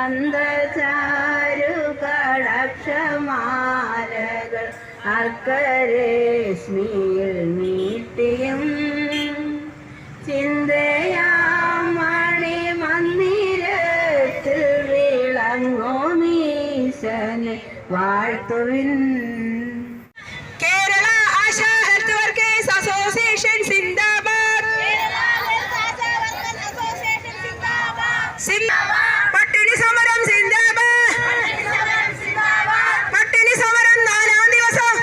മന്ദചാരുകടാക്ഷമാലകൾ അർക്കരശ്മിയിൽ നീട്ടിയും ചിന്തയാമണി മന്ദിരത്തിൽ വിളങ്ങോമീശനെ വാഴ്ത്തുവിൻ. Kerala ASHA health workers association zindabad. പട്ടിണി സമരം സിന്ദാബാദ്. പട്ടിണി സമരം 4-ാം ദിവസം.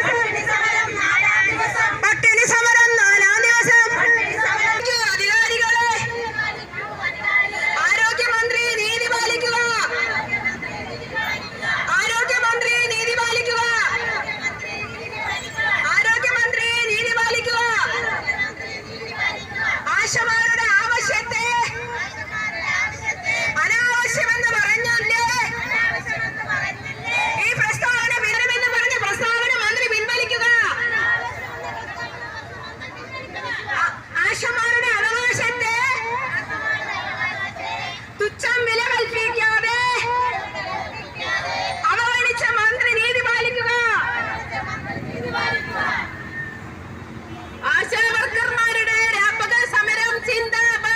പട്ടിണി സമരം 4-ാം ദിവസം. അധികാരികളെ, ആരോഗ്യമന്ത്രി നീതി പാലിക്കുക. ആരോഗ്യമന്ത്രി നീതി പാലിക്കുക. ആരോഗ്യമന്ത്രി നീതി പാലിക്കുക. ആശമാരുടെ ആവശ്യത്തെ അനാവശ്യമെന്ന് പറഞ്ഞല്ലേ ഈ പ്രസ്താവന വിരമെന്ന് പറഞ്ഞ പ്രസ്താവന മന്ത്രി പിൻവലിക്കുക. ആശമാരുടെ അവകാശത്തെ തുച്ഛം വില കൽപ്പിക്കാതെ അവഗണിച്ച മന്ത്രി നീതി പാലിക്കുക. ആശാവർക്കർമാരുടെ രാപ്പകൽ സമരം സിന്ദാബാദ്.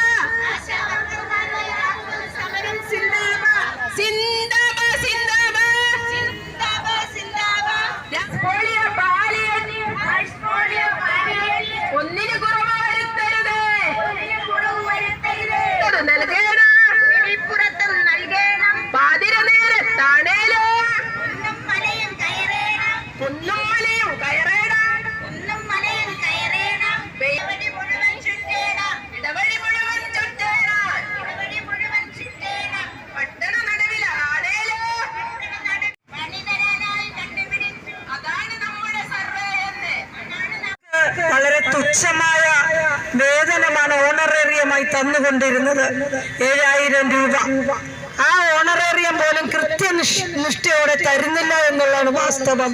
സിന്ദാബാദ് സിന്ദാബാദ് സിന്ദാബാദ്. പോളിയോ പാലിയേറ്റീവ് ഒന്നിന് കുറവ് വരുത്തരുത്. നൽകണം, വെളിപ്പുറത്തും നൽകണം. പാതിര നേരത്താണേലോ കുന്നും മലയും കയറേണം. ഇടവഴി മുഴുവൻ ചുറ്റേണം. പട്ടണ നടുവിലാണേലോ അതാണ് നമ്മുടെ സർവേ എന്ന്. വളരെ തുച്ഛമായ വേതനമാണ് ഓണറേറിയമായി തന്നുകൊണ്ടിരുന്നത്. 7000 രൂപ. ആ ഓണറേറിയം പോലും കൃത്യനിഷ്ഠയോടെ തരുന്നില്ല എന്നുള്ളതാണ് വാസ്തവം.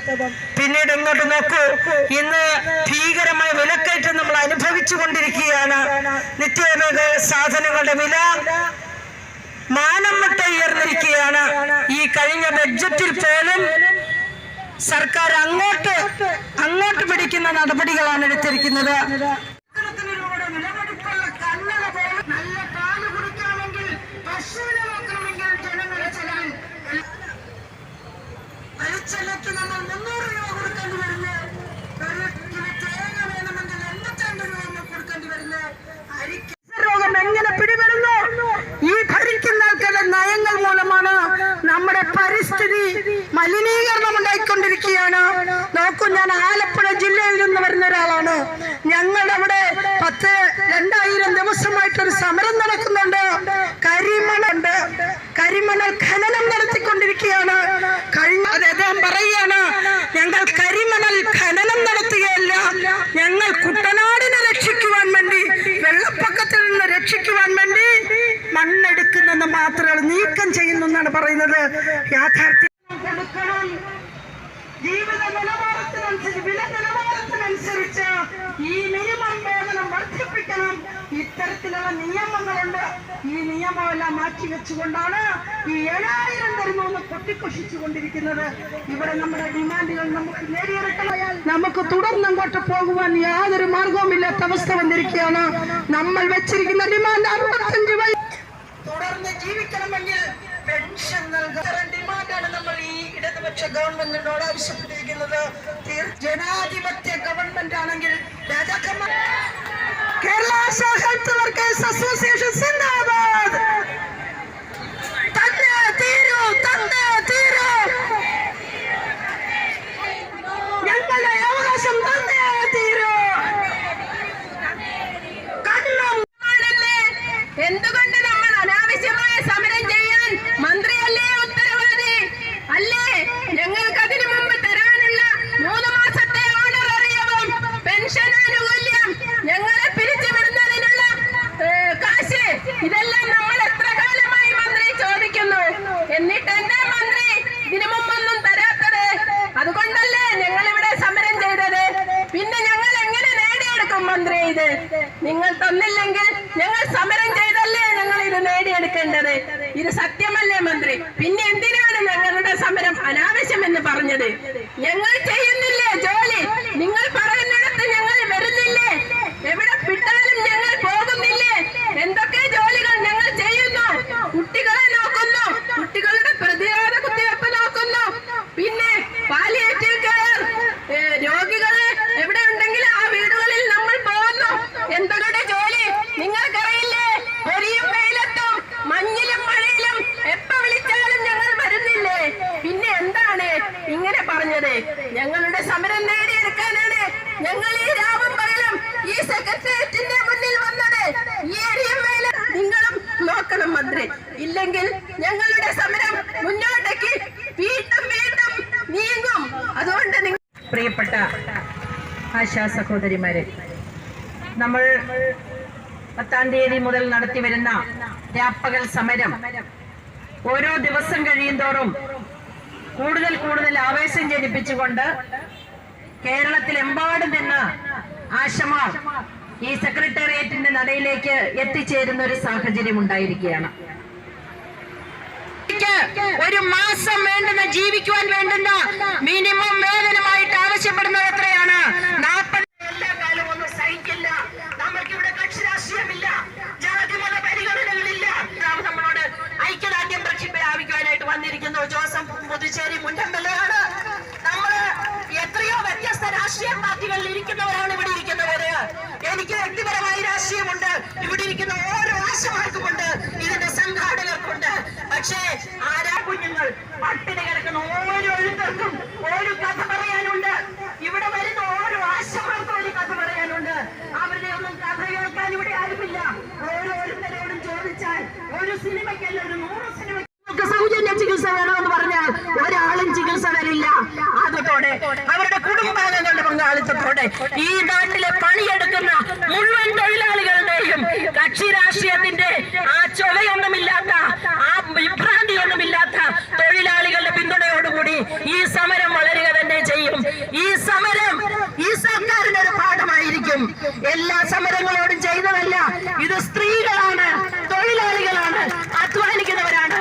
പിന്നീട് ഇങ്ങോട്ട് നോക്കൂ, ഇന്ന് ഭീകരമായ വിലക്കയറ്റം നമ്മൾ അനുഭവിച്ചു കൊണ്ടിരിക്കുകയാണ്. നിത്യോപയോഗ സാധനങ്ങളുടെ വില മാനം വിട്ട് ഉയർന്നിരിക്കുകയാണ്. ഈ കഴിഞ്ഞ ബഡ്ജറ്റിൽ പോലും സർക്കാർ അങ്ങോട്ട് പിടിക്കുന്ന നടപടികളാണ് എടുത്തിരിക്കുന്നത്. നല്ല പാല് കുടിക്കാമെങ്കിൽ, പശുവിനെ നോക്കണമെങ്കിൽ ജനങ്ങളുടെ ചെലവിൽ വെളിച്ചെണ്ണയ്ക്ക് നമ്മൾ 300 രൂപ കൊടുക്കേണ്ടി വരുന്നു. ഒരു കിലോ തേങ്ങ വേണമെങ്കിൽ 82 രൂപ കൊടുക്കേണ്ടി വരുന്നു. രോഗം എങ്ങനെ പിടിപെടുന്നു? ഈ ഭരിക്കുന്ന ആൾക്കാരുടെ നയങ്ങൾ മൂലമാണ് നമ്മുടെ പരിസ്ഥിതി മലിനീകരണം ഉണ്ടായിക്കൊണ്ടിരിക്കുകയാണ്. നോക്കൂ, ഞാൻ ആലപ്പുഴ ജില്ലയിൽ നിന്ന് വരുന്ന ഒരാളാണ്. ഞങ്ങളുടെ അവിടെ 2000 ദിവസമായിട്ടൊരു സമരം നടക്കുന്നുണ്ട്. കരിമണൽ ഖനനം നടത്തിക്കൊണ്ടിരിക്കുകയാണ്. അദ്ദേഹം പറയുകയാണ്, ഞങ്ങൾ കരിമണൽ ഖനനം നടത്തുകയല്ല, ഞങ്ങൾ കുട്ടനാടിനെ രക്ഷിക്കുവാൻ വേണ്ടി, വെള്ളപ്പൊക്കത്തിൽ നിന്ന് രക്ഷിക്കുവാൻ വേണ്ടി മണ്ണെടുക്കുന്നെന്ന് മാത്രമേ നീക്കം ചെയ്യുന്നു എന്നാണ് പറയുന്നത്. യാഥാർത്ഥ്യം കൊടുക്കണം. ജീവിത നിലവാരത്തിനനുസരിച്ച്, വില നിലവാരത്തിനനുസരിച്ച് ഈ മിനിമം വേതനം വർദ്ധിപ്പിക്കണം. ഇത്തരത്തിലുള്ള നിയമങ്ങളുണ്ട്. ഈ നിയമമെല്ലാം മാറ്റിവെച്ചുകൊണ്ടാണ് ഈ 7000 തരുമെന്ന് കൊട്ടിക്കൊഷിച്ചു കൊണ്ടിരിക്കുന്നത്. ഇവിടെ നമ്മുടെ ഡിമാൻഡുകൾ നമുക്ക് നേടിയെടുക്കണം. നമുക്ക് തുടർന്നങ്ങോട്ട് പോകുവാൻ യാതൊരു മാർഗവുമില്ലാത്ത അവസ്ഥ വന്നിരിക്കുകയാണ്. നമ്മൾ വെച്ചിരിക്കുന്ന ഡിമാൻഡ് 65 വയസ്സ് തുടർന്ന് ജീവിക്കണമെങ്കിൽ പെൻഷൻ നൽകുന്ന ഡിമാൻഡാണ് നമ്മൾ ഈ ഇടതുപക്ഷ ഗവൺമെന്റിനോട് ആവശ്യപ്പെട്ടിരിക്കുന്നത്. ജനാധിപത്യ ഗവൺമെന്റ് ആണെങ്കിൽ രാജാക്കന്മാർ. Kerala ASHA health workers association zindabad. തന്നെ തീരൂ. ഞങ്ങളുടെ അവകാശം തന്നെ തീരൂ. എന്തുകൊണ്ട് നമ്മൾ അനാവശ്യമായ സമരം ചെയ്യാൻ മന്ത്രിയല്ലേ ഉത്തരവാദി? അല്ലേ? ഞങ്ങൾക്ക് അതിനു മുമ്പ് തരാനുള്ള 3 മാസത്തെ ഓണറേറിയവും പെൻഷൻ ആനുകൂല്യം, ഞങ്ങളെ പിരിച്ചുവിടുന്നതിനുള്ള കാശ്, ഇതെല്ലാം നമ്മൾ എത്ര കാലമായി മന്ത്രി ചോദിക്കുന്നു. എന്നിട്ട് എന്താ മന്ത്രി ഇതിനു മുമ്പൊന്നും തരാത്തത്? അതുകൊണ്ടല്ലേ ഞങ്ങൾ ഇവിടെ സമരം ചെയ്തത്. പിന്നെ ഞങ്ങൾ എങ്ങനെ നേടിയെടുക്കും മന്ത്രി ഇത്? നിങ്ങൾ തന്നില്ലെങ്കിൽ ഞങ്ങൾ സമരം ചെയ്തല്ലേ ഞങ്ങൾ ഇത് നേടിയെടുക്കേണ്ടത്. ഇത് സത്യമല്ലേ മന്ത്രി. പിന്നെ എന്തിനാണ് ഞങ്ങളുടെ സമരം അനാവശ്യമെന്ന് പറഞ്ഞത്? ഞങ്ങൾ ചെയ്യുന്നില്ലേ ജോലി? നിങ്ങൾ പറയുന്നിടത്ത് ഞങ്ങൾ വരുന്നില്ലേ? എവിടെ വിട്ടാലും ഞങ്ങൾ പോകുന്നില്ലേ? എന്തൊക്കെ ജോലികൾ ഞങ്ങൾ ചെയ്യുന്നു? കുട്ടികളെ നോക്കുന്നു, കുട്ടികളുടെ പ്രതിരോധ കുത്തിവയ്പ്പ് നോക്കുന്നു, പിന്നെ പാലിയേറ്റീവ് കെയർ, രോഗികളെ എവിടെ ഉണ്ടെങ്കിലും ആ വീടുകളിൽ നമ്മൾ പോകുന്നു. എന്തൊക്കെ ജോലി നിങ്ങൾക്കറിയില്ലേ? പൊരിയും വെയിലത്തും മഞ്ഞിലും മഴയിലും എപ്പ വിളിച്ചാലും ഞങ്ങൾ വരുന്നില്ലേ? പിന്നെ എന്താണ് ഇങ്ങനെ പറഞ്ഞത്? ഞങ്ങളുടെ സമരം നേടിയെടുക്കാനാണ് ഞങ്ങൾ ഈ രാവും പകലും ഈ സെക്രട്ടേറിയറ്റിന്റെ മുന്നിൽ വന്നത്. ഈ എരിയും വെയിലും നിങ്ങളും നോക്കണം മന്ത്രി, ഇല്ലെങ്കിൽ ഞങ്ങളുടെ സമരം മുന്നോട്ടേക്ക് വീണ്ടും വീണ്ടും നീങ്ങും. അതുകൊണ്ട് പ്രിയപ്പെട്ട ആശാ സഹോദരിമാരെ, നമ്മൾ 10-ാം തീയതി മുതൽ നടത്തിവരുന്ന രാപ്പകൽ സമരം ഓരോ ദിവസം കഴിയുന്തോറും കൂടുതൽ കൂടുതൽ ആവേശം ജനിപ്പിച്ചുകൊണ്ട് കേരളത്തിലെമ്പാടും നിന്ന് ആശമാർ ഈ സെക്രട്ടേറിയറ്റിന്റെ നടയിലേക്ക് എത്തിച്ചേരുന്ന ഒരു സാഹചര്യം ഉണ്ടായിരിക്കുകയാണ്. ഒരു മാസം വേണ്ടുന്ന ജീവിക്കുവാൻ വേണ്ടുന്ന മിനിമം വേതനമായിട്ട് ആവശ്യപ്പെടുന്നത് എത്രയാണ്? 40. എല്ലാ കാലവും ഒന്നും സഹിക്കില്ല. നമുക്കിവിടെ കക്ഷി രാഷ്ട്രീയമില്ല, ജാതിമത പരിഗണനകളില്ല. നമ്മളോട് ഐക്യദാർഢ്യം പ്രഖ്യാപിക്കുവാനായിട്ട് വന്നിരിക്കുന്നു ജോസഫ് പുതുച്ചേരി മുൻപല്ലാണ്. നമ്മള് എത്രയോ വ്യത്യസ്ത രാഷ്ട്രീയ പാർട്ടികളിൽ ഇരിക്കുന്നവരാണ് ഇവിടെ ഇരിക്കുന്നവര്. എനിക്ക് വ്യക്തിപരമായി രാഷ്ട്രീയമുണ്ട്, ഇവിടെ ഇരിക്കുന്ന ഓരോ ആശമാർക്കുമുണ്ട്, ഇതിന്റെ സംഘാടകർക്കുണ്ട്. പക്ഷേ ആരാ കുഞ്ഞുങ്ങൾ പട്ടിണി കിടക്കുന്ന ഓരോരുത്തർക്കും ഒരു കഥ പറയാനുണ്ട്. ഇവിടെ വരുന്ന ഓരോ ആശമാർക്കും ഒരു കഥ പറയാനുണ്ട്. അവരുടെ ഒന്നും കഥ കേൾക്കാൻ ഇവിടെ ആരുമില്ല. ഓരോരുത്തരോടും ചോദിച്ചാൽ ഒരു സിനിമയ്ക്കല്ല, ഒരു 100 സിനിമയ്ക്ക് സൗജന്യ ചികിത്സ വേണമെന്ന് പറഞ്ഞാൽ ഒരാളും ചികിത്സ വരില്ല. അതോടെ അവരുടെ കുടുംബാംഗങ്ങളുടെ പങ്കാളിത്തത്തോടെ ഈ നാട്ടിലെ പണിയെടുക്കുന്ന മുഴുവൻ തൊഴിലാളികളുടെയും കക്ഷി രാഷ്ട്രീയത്തിന്റെ ആ ചൊവയൊന്നുമില്ലാത്ത, ആ വിഭ്രാന്തിയൊന്നുമില്ലാത്ത തൊഴിലാളികളുടെ പിന്തുണയോടുകൂടി ഈ സമരം വളരുക തന്നെ ചെയ്യും. ഈ സമരം ഈ സർക്കാരിന് ഒരു പാഠമായിരിക്കും. എല്ലാ സമരങ്ങളോടും ചെയ്തതല്ല, ഇത് സ്ത്രീകളാണ്, തൊഴിലാളികളാണ്, അധ്വാനിക്കുന്നവരാണ്,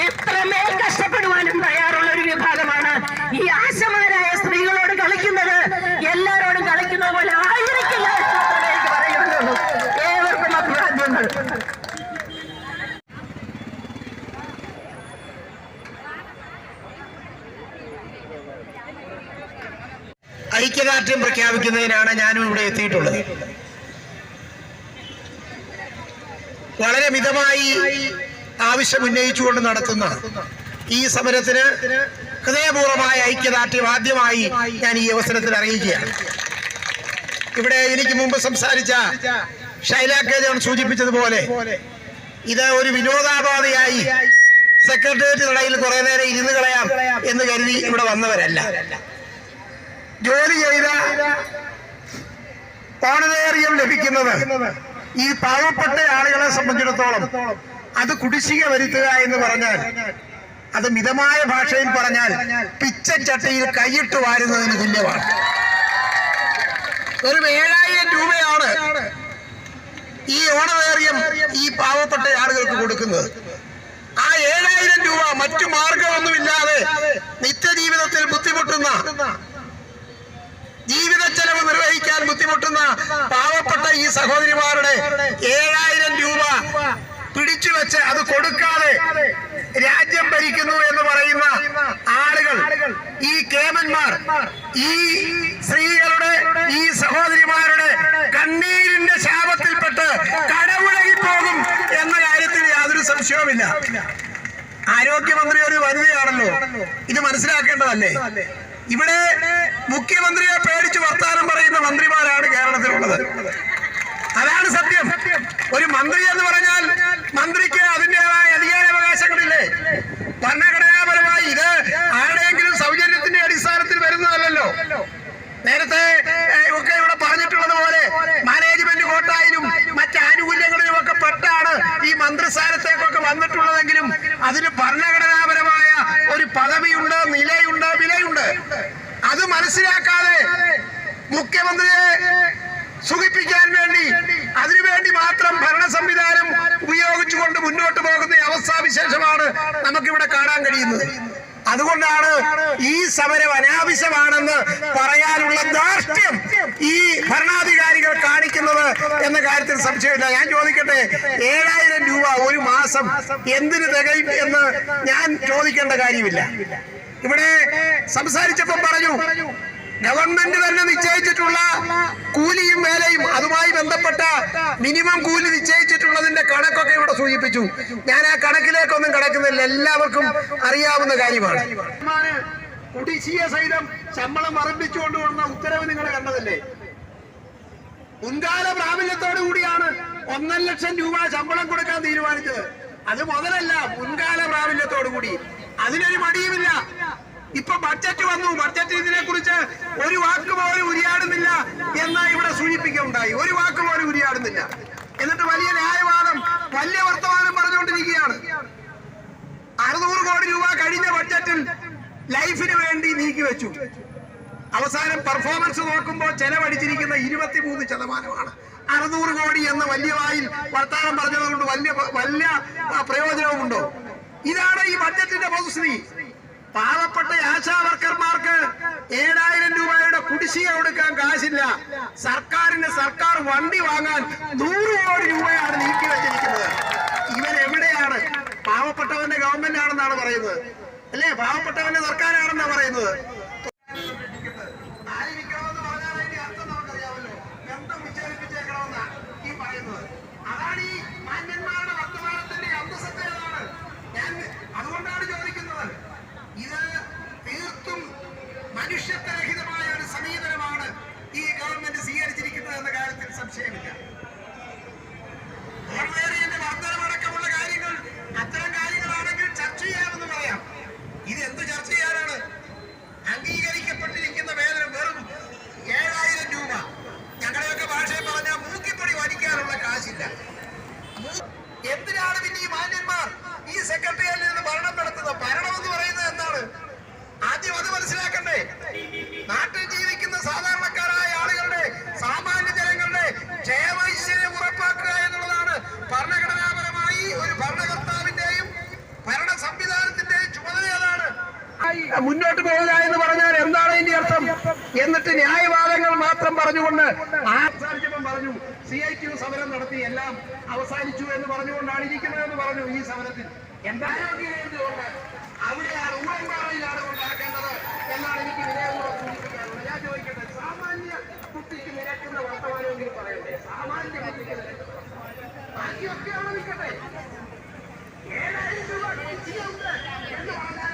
എത്രമേൽ കഷ്ടപ്പെടുവാനും തയ്യാറുള്ള ഒരു വിഭാഗമാണ്. ഈ ആശമാരായ സ്ത്രീകളോട് കളിക്കുന്നത് എല്ലാരോടും കളിക്കുന്ന പോലെ ആയിരിക്കില്ല എന്ന് എനിക്ക് പറയുന്നുള്ളൂ. ഏവർക്കും അഭിവാദ്യങ്ങൾ. ഐക്യദാർഢ്യം പ്രഖ്യാപിക്കുന്നതിനാണ് ഞാനും ഇവിടെ എത്തിയിട്ടുള്ളത്. വളരെ മിതമായി ആവശ്യം ഉന്നയിച്ചുകൊണ്ട് നടത്തുന്ന ഈ സമരത്തിന് ഹൃദയപൂർവമായ ഐക്യദാർഢ്യം ആദ്യമായി ഞാൻ ഈ അവസരത്തിൽ അറിയിക്കുകയാണ്. ഇവിടെ എനിക്ക് മുമ്പ് സംസാരിച്ച ഷൈല കെ ജോൺ സൂചിപ്പിച്ചതുപോലെ ഇത് ഒരു വിനോദാപാധിയായി സെക്രട്ടേറിയറ്റ് നടയിൽ കുറെ നേരം ഇരുന്ന് കളയാം എന്ന് കരുതി ഇവിടെ വന്നവരല്ല. ജോലി ചെയ്ത ഓണറേറിയം ലഭിക്കുന്നത് ഈ പാവപ്പെട്ട ആളുകളെ സംബന്ധിച്ചിടത്തോളം അത് കുടിശ്ശിക വരുത്തുക എന്ന് പറഞ്ഞാൽ, അത് മിതമായ ഭാഷയിൽ പറഞ്ഞാൽ പിച്ചച്ചട്ടിയിൽ കൈയിട്ട് വാരുന്നതിന് തുല്യമാണ്. ഒരു 7000 രൂപയാണ് ഈ ഓണറേറിയം ഈ പാവപ്പെട്ട ആളുകൾക്ക് കൊടുക്കുന്നത്. ആ 7000 രൂപ മറ്റു മാർഗമൊന്നുമില്ലാതെ നിത്യജീവിതത്തിൽ ബുദ്ധിമുട്ടുന്ന, ജീവിത ചെലവ് നിർവഹിക്കാൻ ബുദ്ധിമുട്ടുന്ന പാവപ്പെട്ട ഈ സഹോദരിമാരുടെ 7000 രൂപ പിടിച്ചു വെച്ച് അത് കൊടുക്കാതെ രാജ്യം ഭരിക്കുന്നു എന്ന് പറയുന്ന ആളുകൾ, ഈ കേമന്മാർ, ഈ സ്ത്രീകളുടെ, ഈ സഹോദരിമാരുടെ കണ്ണീരിന്റെ ശാപത്തിൽപ്പെട്ട് കടമുഴകി പോകും എന്ന കാര്യത്തിൽ യാതൊരു സംശയവുമില്ല. ആരോഗ്യമന്ത്രി ഒരു വനിതയാണല്ലോ, ഇത് മനസ്സിലാക്കേണ്ടതല്ലേ? ഇവിടെ മുഖ്യമന്ത്രിയെ പേടിച്ച് വർത്താനം പറയുന്ന മന്ത്രിമാരാണ് കേരളത്തിലുള്ളത്. അതാണ് സത്യം. ഒരു മന്ത്രി എന്ന് പറഞ്ഞാൽ മന്ത്രിക്ക് അതിൻ്റെതായ അധികാരാവകാശങ്ങളില്ലേ? ഭരണഘടനാപരമായി ഇത് ആരുടെയെങ്കിലും സൗജന്യത്തിന്റെ അടിസ്ഥാനത്തിൽ വരുന്നതല്ലോ. നേരത്തെ ഒക്കെ ഇവിടെ പറഞ്ഞിട്ടുള്ളത് പോലെ മാനേജ്മെന്റ് കോട്ടായാലും മറ്റ് ആനുകൂല്യങ്ങളിലും ഒക്കെ പെട്ടാണ് ഈ മന്ത്രിസ്ഥാനത്തേക്കൊക്കെ വന്നിട്ടുള്ളതെങ്കിലും അതിന് ഭരണഘടനാപരമായ ഒരു പദവിയുണ്ട്, നിലയുണ്ട്, വിലയുണ്ട്. അത് മനസ്സിലാക്കാതെ മുഖ്യമന്ത്രിയെ സുഖിപ്പിക്കാൻ വേണ്ടി അതിനുവേണ്ടി മാത്രം ഭരണ സംവിധാനം ഉപയോഗിച്ചുകൊണ്ട് മുന്നോട്ട് പോകുന്ന അവസ്ഥാവിശേഷമാണ് നമുക്കിവിടെ കാണാൻ കഴിയുന്നത്. അതുകൊണ്ടാണ് ഈ സമരം അനാവശ്യമാണെന്ന് പറയാനുള്ള ധാർഷ്ട്യം ഈ ഭരണാധികാരികൾ കാണിക്കുന്നത് എന്ന കാര്യത്തിൽ സംശയമില്ല. ഞാൻ ചോദിക്കട്ടെ, 7,000 രൂപ ഒരു മാസം എന്തിന് തികയും എന്ന് ഞാൻ ചോദിക്കേണ്ട കാര്യമില്ല. ഇവിടെ സംസാരിച്ചപ്പോൾ പറഞ്ഞു ഗവൺമെന്റ് തന്നെ നിശ്ചയിച്ചിട്ടുള്ള കൂലിയും വേലയും അതുമായി ബന്ധപ്പെട്ട മിനിമം കൂലി നിശ്ചയിച്ചിട്ടുള്ളതിന്റെ കണക്കൊക്കെ ഇവിടെ സൂചിപ്പിച്ചു. ഞാൻ ആ കണക്കിലേക്കൊന്നും കടക്കുന്നില്ല, എല്ലാവർക്കും അറിയാവുന്ന കാര്യമാണ്. കുടിശ്ശിക സഹിതം ശമ്പളം വർദ്ധിച്ചുകൊണ്ട് വന്ന ഉത്തരവ് നിങ്ങൾ കണ്ടതല്ലേ? മുൻകാല പ്രാബല്യത്തോടു കൂടിയാണ് 1,00,000 രൂപ ശമ്പളം കൊടുക്കാൻ തീരുമാനിച്ചത്. അത് മുതലല്ല, മുൻകാല പ്രാബല്യത്തോടു കൂടി. അതിനൊരു മടിയുമില്ല. ഇപ്പൊ ബഡ്ജറ്റ് വന്നു, ബഡ്ജറ്റ് ഇതിനെ കുറിച്ച് ഒരു വാക്ക് പോലും ഉരിയാടുന്നില്ല എന്ന് ഇവിടെ സൂചിപ്പിക്കുകയുണ്ടായി. ഒരു വാക്ക് പോലും ഉരിയാടുന്നില്ല. എന്നിട്ട് വലിയ ന്യായവാദം, വലിയ വർത്തമാനം പറഞ്ഞുകൊണ്ടിരിക്കുകയാണ്. 600 കോടി രൂപ കഴിഞ്ഞ ബഡ്ജറ്റിൽ ലൈഫിന് വേണ്ടി നീക്കിവെച്ചു. അവസാനം പെർഫോമൻസ് നോക്കുമ്പോൾ ചെലവഴിച്ചിരിക്കുന്ന 23%. 600 കോടി എന്ന വലിയ വായിൽ വർത്തമാനം പറഞ്ഞതുകൊണ്ട് വലിയ പ്രയോജനവുമുണ്ടോ? ഇതാണ് ഈ ബഡ്ജറ്റിന്റെ പൊതുസ്ഥിതി. പാവപ്പെട്ട ആശാ വർക്കർമാർക്ക് 7,000 രൂപയുടെ കുടിശ്ശിക കൊടുക്കാൻ കാശില്ല. സർക്കാർ വണ്ടി വാങ്ങാൻ 100 കോടി രൂപയാണ് നീക്കി വെച്ചിരിക്കുന്നത്. ഇവരെവിടെയാണ്? പാവപ്പെട്ടവന്റെ ഗവൺമെന്റ് ആണെന്നാണ് പറയുന്നത്, അല്ലേ? പാവപ്പെട്ടവന്റെ സർക്കാരാണെന്നാണ് പറയുന്നത്. അതാണ് ഈ മാന്യന്മാരുടെ വർത്തമാനത്തിന്റെ അന്തസത്തയാണ്. ഞാൻ അതുകൊണ്ടാണ് ചോദിക്കുന്നത്, ഇത് തീർത്തും മനുഷ്യത്വരഹിതമായ ഒരു സമീപനമാണ് ഈ ഗവൺമെന്റ് സ്വീകരിച്ചിരിക്കുന്നത് എന്ന കാര്യത്തിൽ സംശയമില്ല. ഓർഡിനറിയുടെ വർദ്ധനമടക്കമുള്ള കാര്യങ്ങൾ, അത്തരം കാര്യങ്ങളാണെങ്കിൽ ചർച്ച ചെയ്യാമെന്ന് പറയാം. ഇത് എന്ത് ചർച്ച ചെയ്യാനാണ്? അംഗീകരിക്കപ്പെട്ടിരിക്കുന്ന വേതനം വെറും 7,000 രൂപ. ഞങ്ങളുടെയൊക്കെ ഭാഷയിൽ പറഞ്ഞാൽ മൂക്കിപ്പൊടി വലിക്കാനുള്ള കാശില്ല. എന്തിനാണ് പിന്നെ ഈ മാന്യന്മാർ ഈ സെക്രട്ടേറിയറ്റിൽ നിന്ന് ഭരണം നടത്തുന്നത്? ഭരണം എന്ന് പറയുന്നത് എന്താണ്? ആദ്യം അത് മനസ്സിലാക്കണ്ടേ. നാട്ടിൽ ജീവിക്കുന്ന സാധാരണക്കാരായ ആളുകളുടെ, സാമാന്യ ജനങ്ങളുടെ ക്ഷേമൈശ്വര്യം ഉറപ്പാക്കുക എന്നുള്ളതാണ് ഭരണഘടനാപരമായി ഒരു ഭരണകർത്താവിന്റെയും ഭരണ സംവിധാനത്തിന്റെയും ചുമതല. അതാണ് മുന്നോട്ട് പോകുക എന്ന് പറഞ്ഞാൽ എന്താണ് ഇതിന്റെ അർത്ഥം? എന്നിട്ട് ന്യായവാദങ്ങൾ മാത്രം പറഞ്ഞുകൊണ്ട് പറഞ്ഞു CIT സമരം നടത്തി എല്ലാം അവസാനിച്ചു എന്ന് പറഞ്ഞുകൊണ്ടാണ് ഇരിക്കുന്നതെന്ന് പറഞ്ഞു. ഈ സമരത്തിൽ എന്തായാലും അവിടെയാണ് ഊഴമ്പാറയിലാണ് കൊണ്ടാക്കേണ്ടത് എന്നാണ് എനിക്ക് വിനയപൂർവ്വം സൂചിപ്പിക്കാനുള്ളത്. ഞാൻ ചോദിക്കട്ടെ, സാമാന്യ കുട്ടിക്ക് നിരക്കുന്ന വർത്തമാനമെങ്കിലും പറയണ്ടേ? സാമാന്യ കുട്ടിക്ക് നിരക്കുന്ന ബാക്കിയൊക്കെയാണ് നിൽക്കട്ടെ. 7,000 രൂപ കുടിശ്ശികയുണ്ട് എന്ന് പറഞ്ഞാൽ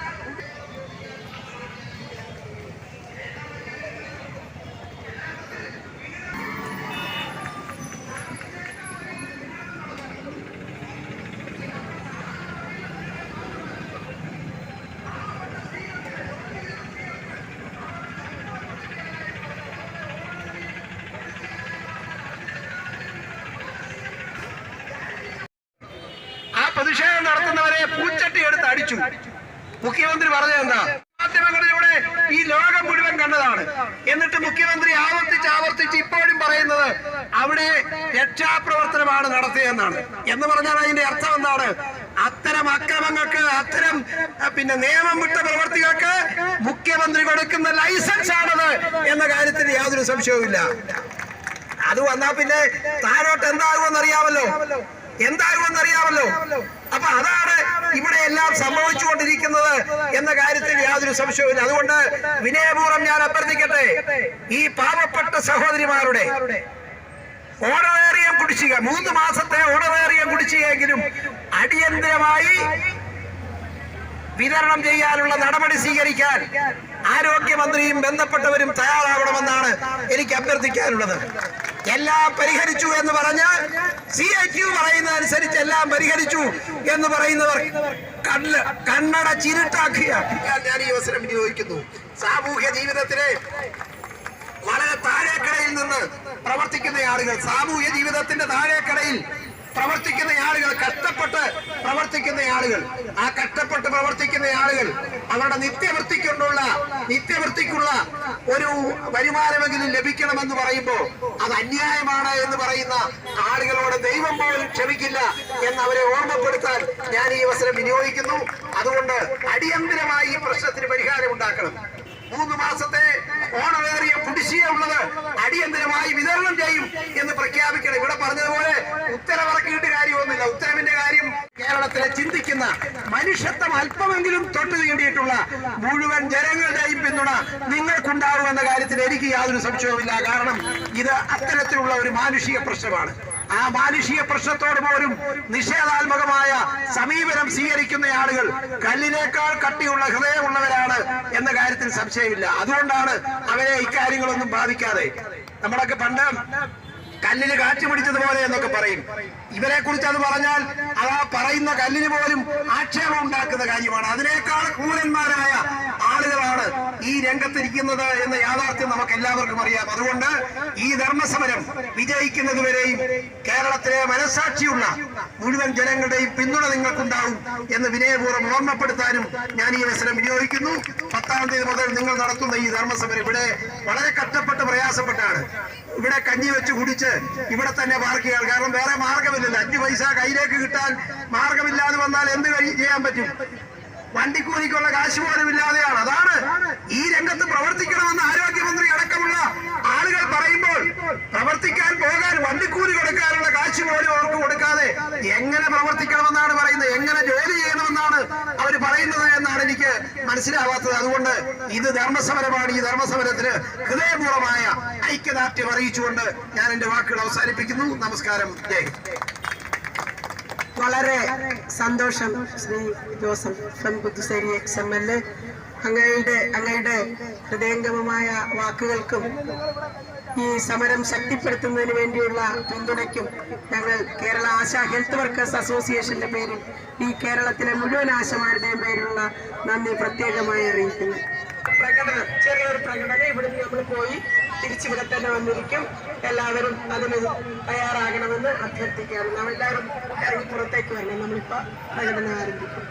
പ്രതിഷേധം നടത്തുന്നവരെ പൂച്ചട്ടി എടുത്ത് അടിച്ചു. മുഖ്യമന്ത്രി പറഞ്ഞത് എന്താ? മാധ്യമങ്ങളിലൂടെ ഈ ലോകം മുഴുവൻ കണ്ടതാണ്. എന്നിട്ട് മുഖ്യമന്ത്രി ആവർത്തിച്ച് ഇപ്പോഴും പറയുന്നത് അവിടെ രക്ഷാപ്രവർത്തനമാണ് നടത്തിയെന്നാണ്. എന്ന് പറഞ്ഞാൽ അതിന്റെ അർത്ഥം എന്താണ്? അത്തരം അക്രമങ്ങൾക്ക്, അത്തരം നിയമം വിട്ട പ്രവർത്തികൾക്ക് മുഖ്യമന്ത്രി കൊടുക്കുന്ന ലൈസൻസ് ആണത് എന്ന കാര്യത്തിൽ യാതൊരു സംശയവുമില്ല. അത് വന്നാ പിന്നെ താഴോട്ട് എന്താകുമെന്നറിയാമല്ലോ. അപ്പൊ അതാണ് ഇവിടെ എല്ലാം സംഭവിച്ചുകൊണ്ടിരിക്കുന്നത് എന്ന കാര്യത്തിൽ യാതൊരു സംശയവുമില്ല. അതുകൊണ്ട് വിനയപൂർവ്വം ഞാൻ അഭ്യർത്ഥിക്കട്ടെ, ഈ പാവപ്പെട്ട സഹോദരിമാരുടെ ഓണറേറിയം കുടിശ്ശിക, 3 മാസത്തെ ഓണറേറിയം കുടിശ്ശികയെങ്കിലും അടിയന്തരമായി വിതരണം ചെയ്യാനുള്ള നടപടി സ്വീകരിക്കാൻ ആരോഗ്യമന്ത്രിയും ബന്ധപ്പെട്ടവരും തയ്യാറാവണമെന്നാണ് എനിക്ക് അഭ്യർത്ഥിക്കാനുള്ളത്. എല്ലാം പരിഹരിച്ചു എന്ന് പറഞ്ഞ് CIT പറയുന്നതനുസരിച്ച് എല്ലാം പരിഹരിച്ചു എന്ന് പറയുന്നവർ കണ്ണട ചിരുട്ടാക്കുക. ഞാൻ ഈ അവസരം വിനിയോഗിക്കുന്നു. സാമൂഹ്യ ജീവിതത്തിലെ വളരെ താഴേക്കടയിൽ നിന്ന് പ്രവർത്തിക്കുന്ന ആളുകൾ, സാമൂഹ്യ ജീവിതത്തിന്റെ താഴേക്കടയിൽ പ്രവർത്തിക്കുന്ന ആളുകൾ, കഷ്ടപ്പെട്ട് പ്രവർത്തിക്കുന്ന ആളുകൾ, ആ കഷ്ടപ്പെട്ട് പ്രവർത്തിക്കുന്ന ആളുകൾ അവരുടെ നിത്യവൃത്തിക്കൊണ്ടുള്ള നിത്യവൃത്തിക്കുള്ള ഒരു വരുമാനമെങ്കിലും ലഭിക്കണമെന്ന് പറയുമ്പോൾ അത് അന്യായമാണ് എന്ന് പറയുന്ന ആളുകളോട് ദൈവം പോലും ക്ഷമിക്കില്ല എന്ന് അവരെ ഓർമ്മപ്പെടുത്താൻ ഞാൻ ഈ അവസരം വിനിയോഗിക്കുന്നു. അതുകൊണ്ട് അടിയന്തരമായി ഈ പ്രശ്നത്തിന് പരിഹാരം ഉണ്ടാക്കണം. 3 മാസത്തെ ഓണവേറിയ കുടിശ്ശിക ഉള്ളത് അടിയന്തരമായി വിതരണം ചെയ്യും എന്ന് പ്രഖ്യാപിക്കണം. ഇവിടെ പറഞ്ഞതുപോലെ ഉത്തരവിറക്കിയിട്ട് കാര്യമൊന്നുമില്ല. ഉത്തരവിന്റെ കാര്യം കേരളത്തിലെ ചിന്തിക്കുന്ന മനുഷ്യത്വം അല്പമെങ്കിലും തൊട്ടു തീണ്ടിയിട്ടുള്ള മുഴുവൻ ജനങ്ങളുടെയും പിന്തുണ നിങ്ങൾക്കുണ്ടാവുമെന്ന കാര്യത്തിൽ എനിക്ക് യാതൊരു സംശയവുമില്ല. കാരണം ഇത് അത്തരത്തിലുള്ള ഒരു മാനുഷിക പ്രശ്നമാണ്. ആ മാനുഷിക പ്രശ്നത്തോട് പോലും നിഷേധാത്മകമായ സമീപനം സ്വീകരിക്കുന്ന ആളുകൾ കല്ലിനേക്കാൾ കട്ടിയുള്ള ഹൃദയമുള്ളവരാണ് എന്ന കാര്യത്തിൽ സംശയമില്ല. അതുകൊണ്ടാണ് അവരെ ഇക്കാര്യങ്ങളൊന്നും ബാധിക്കാതെ. നമ്മളൊക്കെ പണ്ട് കല്ലിന് കാറ്റ് പിടിച്ചതുപോലെ എന്നൊക്കെ പറയും. ഇവരെ കുറിച്ച് അത് പറഞ്ഞാൽ ആ പറയുന്ന കല്ലിന് പോലും ആക്ഷേപം ഉണ്ടാക്കുന്ന കാര്യമാണ്. അതിനേക്കാൾ ക്രൂരന്മാരായ ആളുകളാണ് ഈ രംഗത്തിരിക്കുന്നത് എന്ന യാഥാർത്ഥ്യം നമുക്ക് എല്ലാവർക്കും അറിയാം. അതുകൊണ്ട് ഈ ധർമ്മസമരം വിജയിക്കുന്നതുവരെയും കേരളത്തിലെ മനസാക്ഷിയുള്ള മുഴുവൻ ജനങ്ങളുടെയും പിന്തുണ നിങ്ങൾക്കുണ്ടാവും എന്ന് വിനയപൂർവ്വം ഓർമ്മപ്പെടുത്താനും ഞാൻ ഈ അവസരം വിനിയോഗിക്കുന്നു. 10-ാം തീയതി മുതൽ നിങ്ങൾ നടത്തുന്ന ഈ ധർമ്മസമരം ഇവിടെ വളരെ കഷ്ടപ്പെട്ട് പ്രയാസപ്പെട്ടാണ്. ഇവിടെ കഞ്ഞി വെച്ച് കുടിച്ച് ഇവിടെ തന്നെ പാർക്ക് ചെയ്യാൻ. കാരണം വേറെ മാർഗമില്ലല്ലോ. 5 പൈസ കയ്യിലേക്ക് കിട്ടാൻ മാർഗമില്ലാതെ വന്നാൽ എന്ത് ചെയ്യാൻ പറ്റും? വണ്ടിക്കൂലിക്കുള്ള കാശ് പോലും ഇല്ലാതെയാണ്. അതാണ് ഈ രംഗത്ത് പ്രവർത്തിക്കണമെന്ന് ആരോഗ്യമന്ത്രി അടക്കമുള്ള ആളുകൾ പറയുമ്പോൾ പ്രവർത്തിക്കാൻ പോകാൻ വണ്ടിക്കൂലി കൊടുക്കാനുള്ള കാശ് പോലും അവർക്ക് കൊടുക്കാതെ എങ്ങനെ പ്രവർത്തിക്കണമെന്നാണ് പറയുന്നത്, എങ്ങനെ ജോലി ചെയ്യണമെന്നാണ് അവർ പറയുന്നത് എന്നാണ് എനിക്ക് മനസ്സിലാവാത്തത്. അതുകൊണ്ട് ഇത് ധർമ്മസമരമാണ്. ഈ ധർമ്മസമരത്തിന് ഹൃദയപൂർവമായ ഐക്യദാർഢ്യം അറിയിച്ചുകൊണ്ട് ഞാൻ എന്റെ വാക്കുകൾ അവസാനിപ്പിക്കുന്നു. നമസ്കാരം. ജയ്. വളരെ സന്തോഷം Shri Joseph from Puthussery XMLA. അങ്ങയുടെ ഹൃദയംഗമമായ വാക്കുകൾക്കും ഈ സമരം ശക്തിപ്പെടുത്തുന്നതിന് വേണ്ടിയുള്ള പിന്തുണയ്ക്കും ഞങ്ങൾ കേരള ആശാ ഹെൽത്ത് വർക്കേഴ്സ് അസോസിയേഷന്റെ പേരിൽ ഈ കേരളത്തിലെ മുഴുവൻ ആശമാരുടെയും പേരിലുള്ള നന്ദി പ്രത്യേകമായി അറിയിക്കുന്നു. പ്രകടനം, ചെറിയൊരു പ്രകടനം ഇവിടുന്ന് നമ്മൾ പോയി തിരിച്ചിവിടെ തന്നെ വന്നിരിക്കും. എല്ലാവരും അതിന് തയ്യാറാകണമെന്ന് അഭ്യർത്ഥിക്കുകയാണ്. നമ്മളെല്ലാവരും ഇറങ്ങി പുറത്തേക്ക് വരണം. നമ്മളിപ്പോൾ പ്രകടനം ആരംഭിക്കും.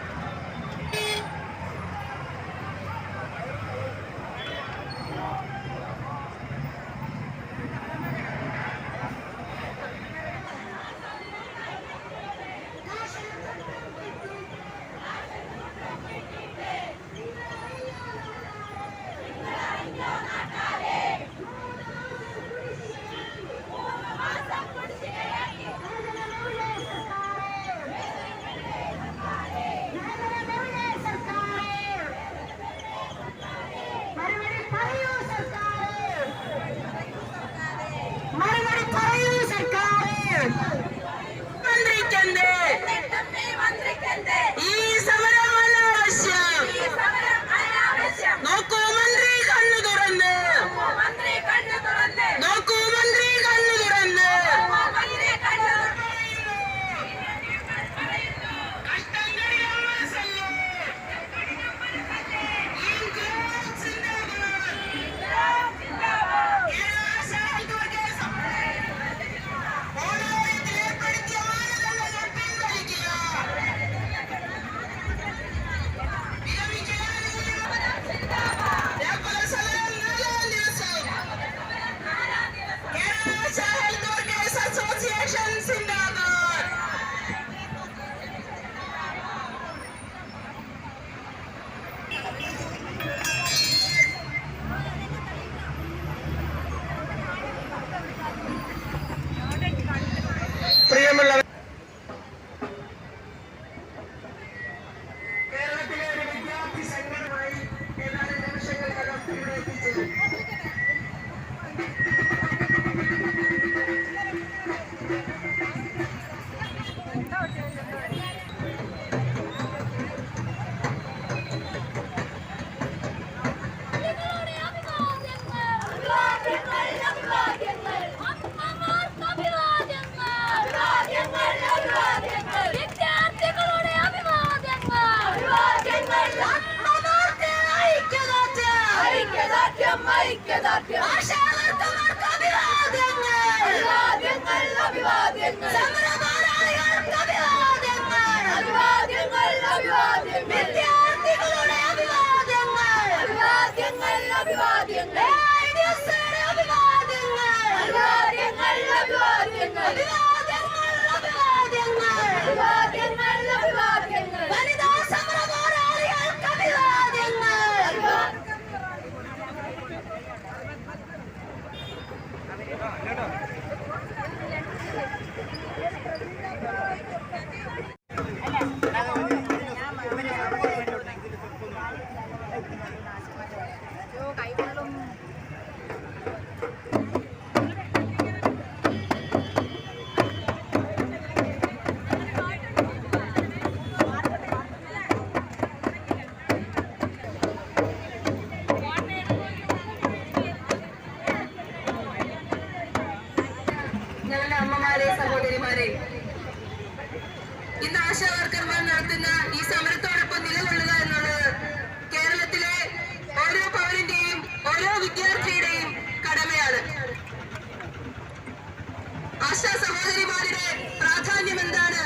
ആശാ സഹോദരിമാരുടെ പ്രാധാന്യം എന്താണ്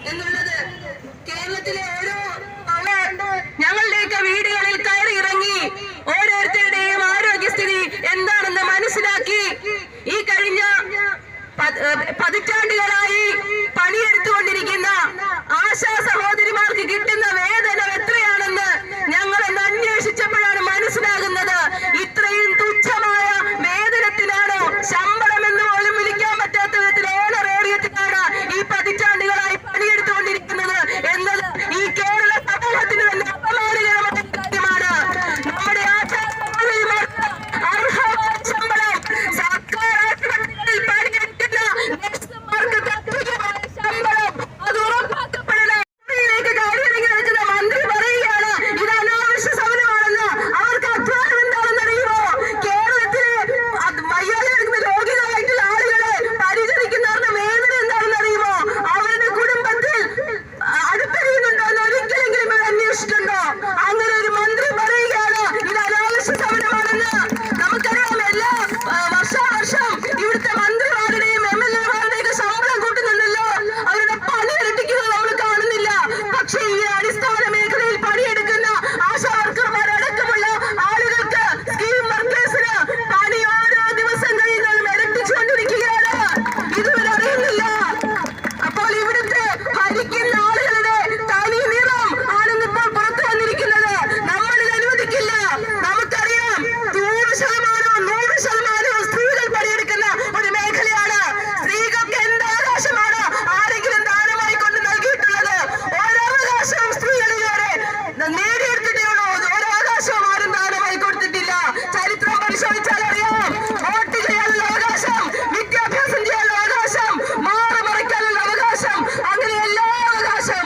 എന്നുള്ളത് കേരളത്തിലെ ഓരോ ഞങ്ങളുടെയൊക്കെ വീടുകളിൽ കയറി ഇറങ്ങി ഓരോരുത്തരുടെയും ആരോഗ്യസ്ഥിതി എന്താണെന്ന് മനസ്സിലാക്കി ഈ കഴിഞ്ഞ പതിറ്റാണ്ടുകളായി പണിയെടുത്തുകൊണ്ടിരിക്കുന്ന ആശാ സഹോദരിമാർക്ക് കിട്ടുന്ന വേതനം എത്രയാണെന്ന് ഞങ്ങളൊന്ന് അന്വേഷിച്ചപ്പോഴാണ് മനസ്സിലാകുന്നത്. ഇത്രയും തുച്ഛമായ വേതനത്തിനാണോ, ശമ്പളം എന്ന് പോലും വിളിക്കാൻ പറ്റാത്ത വിധത്തിൽ ഓണറേറിയത്തിനാണ് ഈ പതിറ്റാണ്ടുകളായി പണിയെടുത്തുകൊണ്ടിരിക്കുന്നത് എന്നത് ഈ കേരള സമൂഹത്തിന് തന്നെ അപമാനകരമായ കാര്യമാണ്. നമ്മുടെ ആശാ സഹോദരിമാർക്ക് അർഹമായ ശമ്പളം സർക്കാർ ആശുപത്രികളിൽ പണിയെടുക്കുന്ന നഴ്സുമാർക്ക് തത്തുല്യമായ ശമ്പളം അത് ഉറപ്പാക്കപ്പെടണം. മന്ത്രി പറയുകയാണ് ഇത് അനാവശ്യ സമരമാണെന്ന്. അവർക്ക് അധ്വാനം എന്താണെന്ന് അറിയുമോ? കേരളത്തിലെ വയ്യാതെടുക്കുന്ന രോഗികളായിട്ടുള്ള ആളുകളെ പരിചരിക്കുന്നവരുടെ വേദന എന്താണെന്ന് അറിയുമോ? അവരുടെ കുടുംബത്തിൽ അടുപ്പരിയുന്നുണ്ടോ എന്ന് ഒരിക്കലെങ്കിലും ഇവർ അന്വേഷിച്ചിട്ടുണ്ടോ? അങ്ങനെ ഒരു മന്ത്രി പറയുകയാണ് ഇത് അനാവശ്യ സമരമാണെന്ന്. നമുക്കറിയാം, എല്ലാ വർഷാവർഷം ഇവിടുത്തെ മന്ത്രിമാരുടെയും MLA-മാരുടെയൊക്കെ ശമ്പളം കൂട്ടുന്നുണ്ടല്ലോ. അവരുടെ പണി ഇരട്ടിക്കുന്നത് നമ്മൾ കാണുന്നില്ല. പക്ഷേ ഈ അടിസ്ഥാന മേഖലയിൽ പണിയെടുക്കുന്ന ആശാ വർക്കർമാരടക്കമുള്ള ആളുകൾക്ക്, സ്കീം വർക്കേഴ്സിന് പണി ഓരോ ദിവസം കഴിയുന്നതും ഇരട്ടിച്ചുകൊണ്ടിരിക്കുകയാണ്. ഇതുവരെ അറിയുന്നില്ല. അപ്പോൾ ഇവിടുത്തെ ഭരിക്കുന്ന ആളുകളുടെ തനി നിറം ആണെന്ന് ഇപ്പോൾ പുറത്തു വന്നിരിക്കുന്നത്. നമ്മൾ ഇത് അനുവദിക്കില്ല. നമുക്കറിയാം, 100% സ്ത്രീകൾ പണിയെടുക്കുന്ന ഒരു മേഖലയാണ്. സ്ത്രീകൾക്ക് എന്ത് അവകാശമാണ് ആരെങ്കിലും ദാനമായി കൊണ്ട് നൽകിയിട്ടുള്ളത്? ഓരോ അവകാശവും സ്ത്രീകൾ ഇതുവരെ നേടിയെടുത്തിട്ടേ ഉള്ളൂ. ഓരോ അവകാശവും ആരും ദാനമായി കൊടുത്തിട്ടില്ല. ചരിത്രം പരിശോധിച്ചാൽ അറിയാം. വോട്ട് ചെയ്യാനുള്ള അവകാശം, വിദ്യാഭ്യാസം ചെയ്യാനുള്ള അവകാശം, മാറുമറയ്ക്കാനുള്ള അവകാശം, അങ്ങനെ എല്ലാ അവകാശം,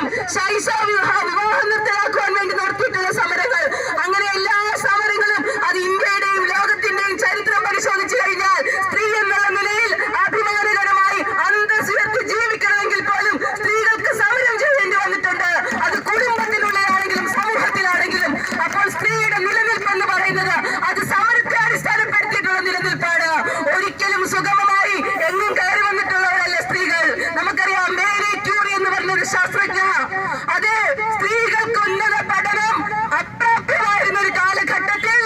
വിവാഹം നിർത്തലാക്കുവാൻ വേണ്ടി നടത്തിയിട്ടുള്ള സമരങ്ങൾ, അങ്ങനെ എല്ലാ സമരങ്ങളും അത് ഇന്ത്യയുടെയും ലോകത്തിന്റെയും ചരിത്രം പരിശോധിച്ചു കഴിഞ്ഞാൽ സ്ത്രീ എന്നുള്ള നിലയിൽ അഭിമാനകരമായി അന്തസ്സുയർത്തി ജീവിക്കണമെങ്കിൽ പോലും സ്ത്രീകൾക്ക് സമരം ചെയ്യേണ്ടി വന്നിട്ടുണ്ട്. അത് കുടുംബത്തിനുള്ളിലാണെങ്കിലും സമൂഹത്തിലാണെങ്കിലും. അപ്പോൾ സ്ത്രീയുടെ നിലനിൽപ്പ് എന്ന് പറയുന്നത് അത് സമരത്തെ അടിസ്ഥാനപ്പെടുത്തിയിട്ടുള്ള നിലനിൽപ്പാണ്. ഒരിക്കലും സുഗമമായി എങ്ങും കയറി വന്നിട്ടുള്ളവരല്ല സ്ത്രീകൾ. നമുക്കറിയാം, മേരി ക്യൂറി എന്ന് പറഞ്ഞൊരു ശാസ്ത്രജ്ഞ, അത് സ്ത്രീകൾക്ക് ഉന്നത പഠനം അപ്രാപ്യമായിരുന്ന ഒരു കാലഘട്ടത്തിൽ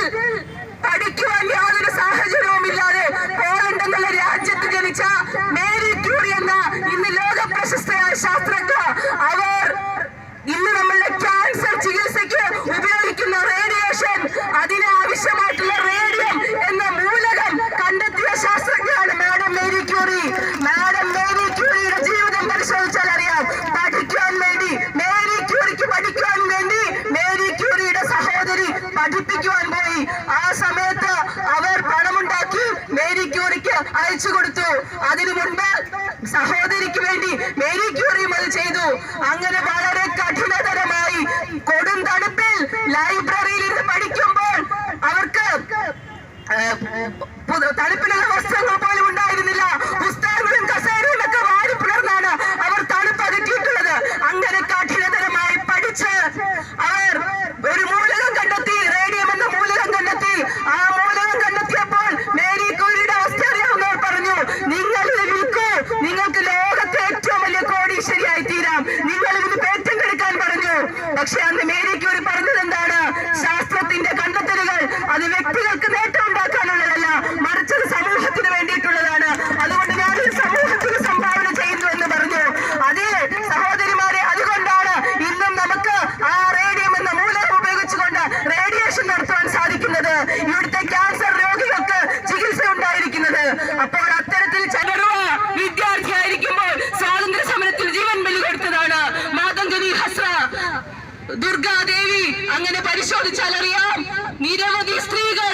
പഠിക്കുവാൻ യാതൊരു സാഹചര്യവും ഇല്ലാതെ പോളണ്ട് എന്നുള്ള രാജ്യത്ത് ജനിച്ച മേരി ക്യൂറി എന്ന ഇന്ന് ലോക പ്രശസ്തയായ ശാസ്ത്രജ്ഞ, അവർ ഇന്ന് നമ്മളുടെ ക്യാൻസർ ചികിത്സയ്ക്ക് ഉപയോഗിക്കുന്ന റേഡിയേഷൻ, അതിന് ആവശ്യമായിട്ടുള്ള റേഡിയം എന്ന മൂലകം കണ്ടെത്തിയ ശാസ്ത്രജ്ഞയാണ് madam Marie Curie. Madam Marie ക്യൂറിയുടെ ജീവിതം പരിശോധിച്ചാൽ അറിയാം. പഠിക്കാൻ വേണ്ടി മേരി ക്യൂറിക്ക് പഠിക്കാൻ വേണ്ടി മേരി ക്യൂറിയുടെ സഹോദരി പഠിപ്പിക്കുവാൻ പോയി. ആ സമയത്ത് അവർ പണമുണ്ടാക്കി മേരി ക്യൂറിക്ക് അയച്ചു കൊടുത്തു. അതിനു മുൻപ് സഹോദരിക്ക് വേണ്ടി മേരി ക്യൂറിയും അത് ചെയ്തു. അങ്ങനെ വളരെ കഠിനതരമായി കൊടും തണുപ്പിൽ ലൈബ്രറിയിൽ ഇരുന്ന് പഠിക്കുമ്പോൾ അവർക്ക് തണുപ്പിനുള്ള വസ്ത്രങ്ങൾ പോലും ഉണ്ടായിരുന്നില്ല. പുസ്തകങ്ങളും കസേരയും ഒക്കെ വാരി പുലർന്നാണ് അവർ തണുപ്പ് അകറ്റിയിട്ടുള്ളത്. അങ്ങനെ കഠിനതരമായി പഠിച്ച് അവർ ഒരു മൂലകം കണ്ടെത്തി, റേഡിയം എന്ന മൂലകം കണ്ടെത്തി. ആ മൂലകം കണ്ടെത്തിയപ്പോൾ മേരി ക്യൂറിയുടെ അവസ്ഥ അറിയാവുന്നവർ പറഞ്ഞു, നിങ്ങൾ ഇത് വിൽക്കൂ, നിങ്ങൾക്ക് ലോകത്തെ ഏറ്റവും വലിയ കോടീശ്വരിയായി തീരാം, നിങ്ങൾ ഇതിന് പേറ്റന്റ് എടുക്കാൻ പറഞ്ഞു. പക്ഷെ അന്ന് മേരി ക്യൂറി പറഞ്ഞത് എന്താണ്? ശാസ്ത്രത്തിന്റെ കണ്ടെത്തലുകൾ അത് വ്യക്തികൾക്ക് നേട്ടം ഉണ്ടാക്കാനുള്ളതല്ല, മറിച്ച് സമൂഹത്തിന് വേണ്ടിയിട്ടുള്ളതാണ്. അതുകൊണ്ട് ഞാനൊരു സമൂഹത്തിന് സംഭാവന ചെയ്യുന്നു എന്ന് പറഞ്ഞു. അതേ സഹോദരിമാരെ, അതുകൊണ്ടാണ് ഇന്നും നമുക്ക് ആ റേഡിയം എന്ന മൂലകം ഉപയോഗിച്ചുകൊണ്ട് റേഡിയേഷൻ നടത്തുവാൻ സാധിക്കുന്നത്. ഇവിടുത്തെ ക്യാൻസർ രോഗികൾക്ക് ചികിത്സ ഉണ്ടായിരിക്കുന്നത്. അപ്പോൾ അത്തരത്തിൽ വിദ്യാർത്ഥിയായിരിക്കുമ്പോൾ സ്വാതന്ത്ര്യ സമരത്തിൽ ജീവൻ ബലി കൊടുത്തതാണ് മാതംഗനി ഹസ്ര, ദുർഗാദേവി. അങ്ങനെ പരിശോധിച്ചാൽ അറിയാം, നിരവധി സ്ത്രീകൾ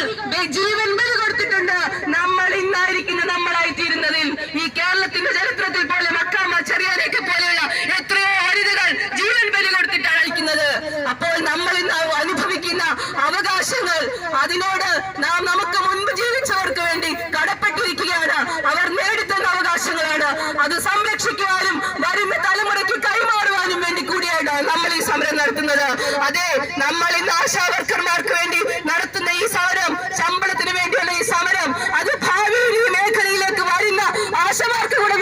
ജീവൻ ബലി കൊടുത്തിട്ടുണ്ട് നമ്മൾ ഇന്നായിരിക്കുന്ന നമ്മളായിത്തീരുന്നതിൽ. ഈ കേരളത്തിന്റെ ചരിത്രത്തിൽ പോലെ മക്കാമ ചെറിയാനൊക്കെ പോലെയുള്ള എത്രയോ വനിതകൾ ജീവൻ ബലി കൊടുത്തിട്ടാണ് അയക്കുന്നത്. അപ്പോൾ നമ്മൾ ഇന്ന് അനുഭവിക്കുന്ന അവകാശങ്ങൾ, അതിനോട് നാം നമുക്ക് മുൻപ് ജീവിച്ചവർക്ക് വേണ്ടി കടപ്പെട്ടിരിക്കുകയാണ്. അവർ നേടിത്തന്ന അവകാശങ്ങളാണ്. അത് സംരക്ഷിക്കുവാനും വരുന്ന തലമുറയ്ക്ക് കൈമാറുവാനും വേണ്ടി കൂടിയാണ് നമ്മൾ ഈ സമരം നടത്തുന്നത്. അതെ, നമ്മൾ ഇന്ന് ആശാ വർക്കർമാർക്ക് വേണ്ടി നടത്തുന്ന ഈ സമരം, ശമ്പളത്തിന് വേണ്ടിയുള്ള ഈ സമരം, അത് ഭാവിയിൽ ഈ മേഖലയിലേക്ക് വരുന്ന ആശമാർക്ക് കൂടെ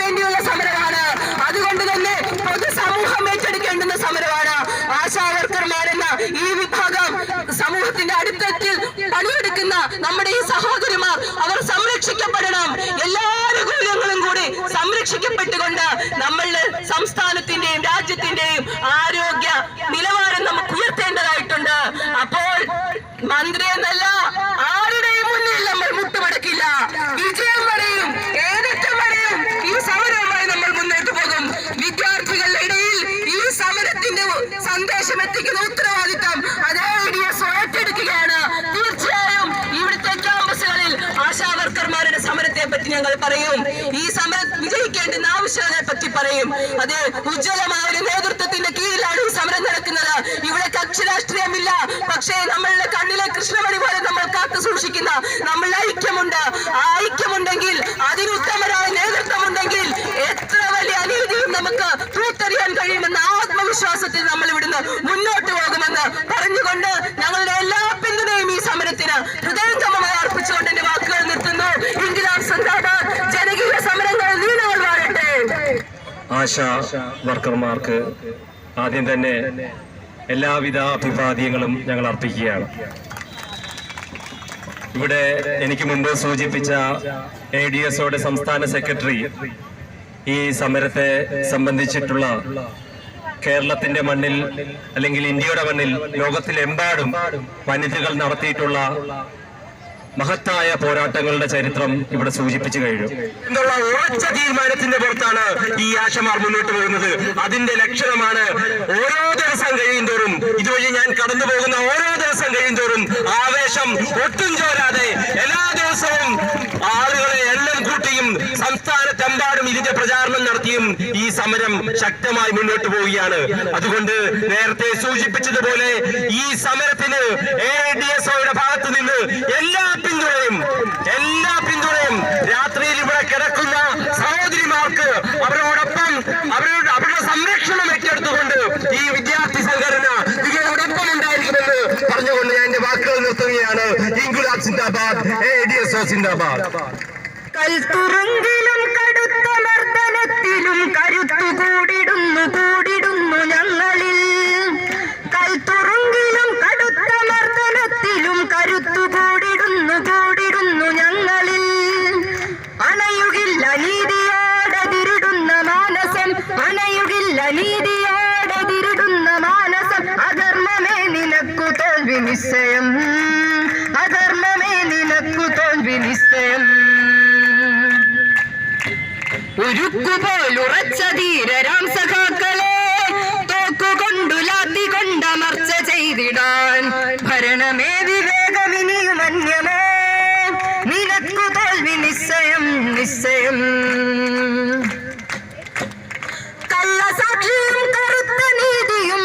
പണിയെടുക്കുന്ന നമ്മുടെ ഈ സഹോദരിമാർ അവർ സംരക്ഷിക്കപ്പെടണം. എല്ലാ ആനുകൂല്യങ്ങളും കൂടി സംരക്ഷിക്കപ്പെട്ടുകൊണ്ട് നമ്മളുടെ സംസ്ഥാനത്തിന്റെയും രാജ്യത്തിന്റെയും ആരോഗ്യ നിലവാരം നമുക്ക് ഉയർത്തേണ്ടതായിട്ടുണ്ട്. അപ്പോൾ മന്ത്രി എന്നല്ല ആരുടെയും മുന്നിൽ നമ്മൾ മുട്ടുമടക്കില്ല. വിജയം വരെയും ഏതറ്റം വരെയും ഈ സമരവുമായി നമ്മൾ മുന്നോട്ട് പോകും. വിദ്യാർത്ഥികളുടെ ഇടയിൽ ഈ സമരത്തിന്റെ സന്ദേശം എത്തിക്കുന്ന ഉത്തരവാദിത്തം അതേ IDSO ഏറ്റെടുക്കുകയാണ്. തീർച്ചയായും ഇവിടുത്തെ ക്യാമ്പസുകളിൽ ആശാവർക്കർമാരുടെ സമരത്തെ പറ്റി ഞങ്ങൾ പറയും. ഈ സമരം വിജയിക്കേണ്ടുന്ന ആവശ്യകതയെ പറ്റി പറയും. അത് ഉജ്ജ്വലമായ ഒരു നേതൃത്വത്തിന്റെ കീഴിലാണ് ഈ സമരം നടക്കുന്നത്. ഇവിടെ കക്ഷി രാഷ്ട്രീയമില്ല. പക്ഷേ നമ്മളുടെ കണ്ണിലെ കൃഷ്ണമണി പോലെ നമ്മൾ കാത്തു സൂക്ഷിക്കുന്ന നമ്മളുടെ ഐക്യമുണ്ട്. ആ ഐക്യമുണ്ടെങ്കിൽ അതിന് ഉത്തമരായ നേതൃത്വമുണ്ടെങ്കിൽ എത്ര വലിയ അനീതിയും നമുക്ക് തൂത്തെറിയാൻ കഴിയുമെന്ന ആത്മവിശ്വാസത്തിൽ നമ്മൾ ഇവിടുന്ന് മുന്നോട്ട് പോകുമെന്ന് പറഞ്ഞുകൊണ്ട് ഞങ്ങളുടെ എല്ലാ പിന്തുണയും ഈ സമരത്തിന് ഹൃദയംഗമമായി അർപ്പിച്ചുകൊണ്ട് എന്റെ വാക്കുകൾ നിർത്തുന്നു. ഇൻക്ലാബ് സിന്ദാബാദ്. ജനകീയ സമരങ്ങൾ നീണകൾ വാഴട്ടെ. ആശാ വർക്കർമാർക്ക് ആദ്യം തന്നെ എല്ലാവിധ അഭിവാദ്യങ്ങളും ഞങ്ങൾ അർപ്പിക്കുകയാണ്. ഇവിടെ എനിക്ക് മുമ്പ് സൂചിപ്പിച്ച ADSOയുടെ സംസ്ഥാന സെക്രട്ടറി ഈ സമരത്തെ സംബന്ധിച്ചിട്ടുള്ള കേരളത്തിന്റെ മണ്ണിൽ അല്ലെങ്കിൽ ഇന്ത്യയുടെ മണ്ണിൽ ലോകത്തിലെമ്പാടും വനിതകൾ നടത്തിയിട്ടുള്ള മഹത്തായ പോരാട്ടങ്ങളുടെ ചരിത്രം ഇവിടെ സൂചിപ്പിച്ചു കഴിഞ്ഞു. എന്നുള്ള ഉറച്ച തീരുമാനത്തിന്റെ പുറത്താണ് ഈ ആശമാർ മുന്നോട്ട് പോകുന്നത്. അതിന്റെ ലക്ഷണമാണ് ഓരോ ദിവസം കഴിയുന്തോറും ഇതുവഴി ഞാൻ കടന്നു പോകുന്ന ഓരോ ദിവസം കഴിയുന്തോറും ആവേശം ഒട്ടും ചോരാതെ എല്ലാ ദിവസവും ആളുകളെ എണ്ണം കൂട്ടിയും സംസ്ഥാനത്തെമ്പാടും ഇതിന്റെ പ്രചാരണം നടത്തിയും ഈ സമരം ശക്തമായി മുന്നോട്ട് പോവുകയാണ്. അതുകൊണ്ട് നേരത്തെ സൂചിപ്പിച്ചതുപോലെ ഈ സമരത്തിന് ADSOയുടെ ഭാഗത്തു നിന്ന് എല്ലാ പിന്തുണയും രാത്രിയിൽ ഇവിടെ കിടക്കുന്ന സഹോദരിമാർക്ക് അവരോടൊപ്പം അവരുടെ സംരക്ഷണം ഏറ്റെടുത്തുകൊണ്ട് ഈ വിദ്യാർത്ഥി സംഘടന നിങ്ങളോടൊപ്പം ഉണ്ടായിരിക്കുമെന്ന് പറഞ്ഞുകൊണ്ട് ഞാൻ എന്റെ വാക്കുകൾ നിർത്തുകയാണ്. ഇൻക്ലാബ് സിന്ദാബാദ്. ADSO സിന്ദാബാദ്. കൽത്തുറുങ്കിലും കടുത്ത മർദ്ദനത്തിലും കരുത്തു കൂടിടുന്നു ഞങ്ങളിൽ. കൽത്തുറുങ്കിലും കടുത്ത മർദ്ദനത്തിലും കരുത്തു കൂടിടുന്നു ഞങ്ങളിൽ. അണയുകില്ല നീതിയോടതിരിടുന്ന മാനസം, അണയുകില്ല നീതിയോടതിരിടുന്ന മാനസം. അധർമ്മമേ നിനക്കു തോൽവി നിശ്ചയം, അധർമ്മമേ നിനക്കു തോൽവി നിശ്ചയം. ഉരുക്കുപോലുറച്ച ധീരരാം സഖാക്കളെ തോക്കുകൊണ്ടു ലാത്തികൊണ്ടമർച്ച ചെയ്തിടാൻ. ഭരണമേ വിവേകമിനിയും അന്യമോ നിനക്കു തോൽവി നിശ്ചയം നിശ്ചയം. കള്ളസാക്ഷിയും കറുത്ത നീതിയും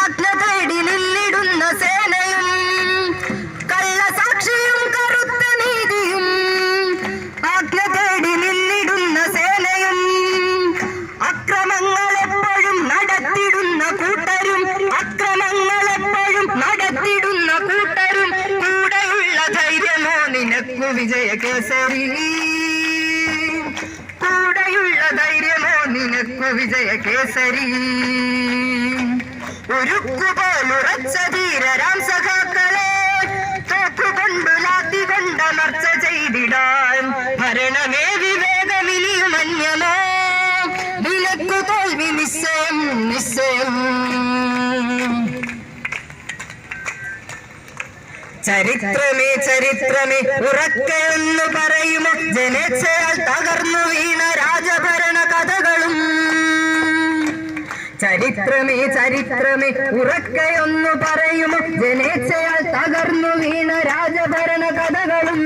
ആജ്ഞ തേടി നിന്നിടുന്ന സേനയും. കള്ളസാക്ഷിയും കറുത്ത നീതിയും ആജ്ഞ തേടി നിന്നിടുന്ന സേനയും. അക്രമങ്ങളെപ്പോഴും നടത്തിടുന്ന കൂട്ടരും, അക്രമങ്ങളെപ്പോഴും നടത്തിടുന്ന കൂട്ടരും. കൂടെയുള്ള ധൈര്യമോ നിനക്കു വിജയകേസരി, കൂടെയുള്ള ധൈര്യമോ നിനക്കു വിജയകേസരി. ഉരുക്കുപോലുറച്ച ധീരരാം സഖാക്കളെ തോക്കുകൊണ്ടു ലാത്തികൊണ്ടമർച്ച ചെയ്തിടാൻ. ഭരണമേ വിവേകമിനിയും അന്യമോ നിനക്കു തോൽവി നിശ്ചയം നിശ്ചയം. ചരിത്രമേ ചരിത്രമേ ഉറക്കെയൊന്നു പറയുമോ ജനേച്ഛയാൽ തകർന്നു വീണ രാജഭരണ കഥകളും. ചരിത്രമേ ചരിത്രമേ ഉറക്കെയൊന്നു പറയുമോ ജനേച്ഛയാൽ തകർന്നു വീണ രാജഭരണ കഥകളും.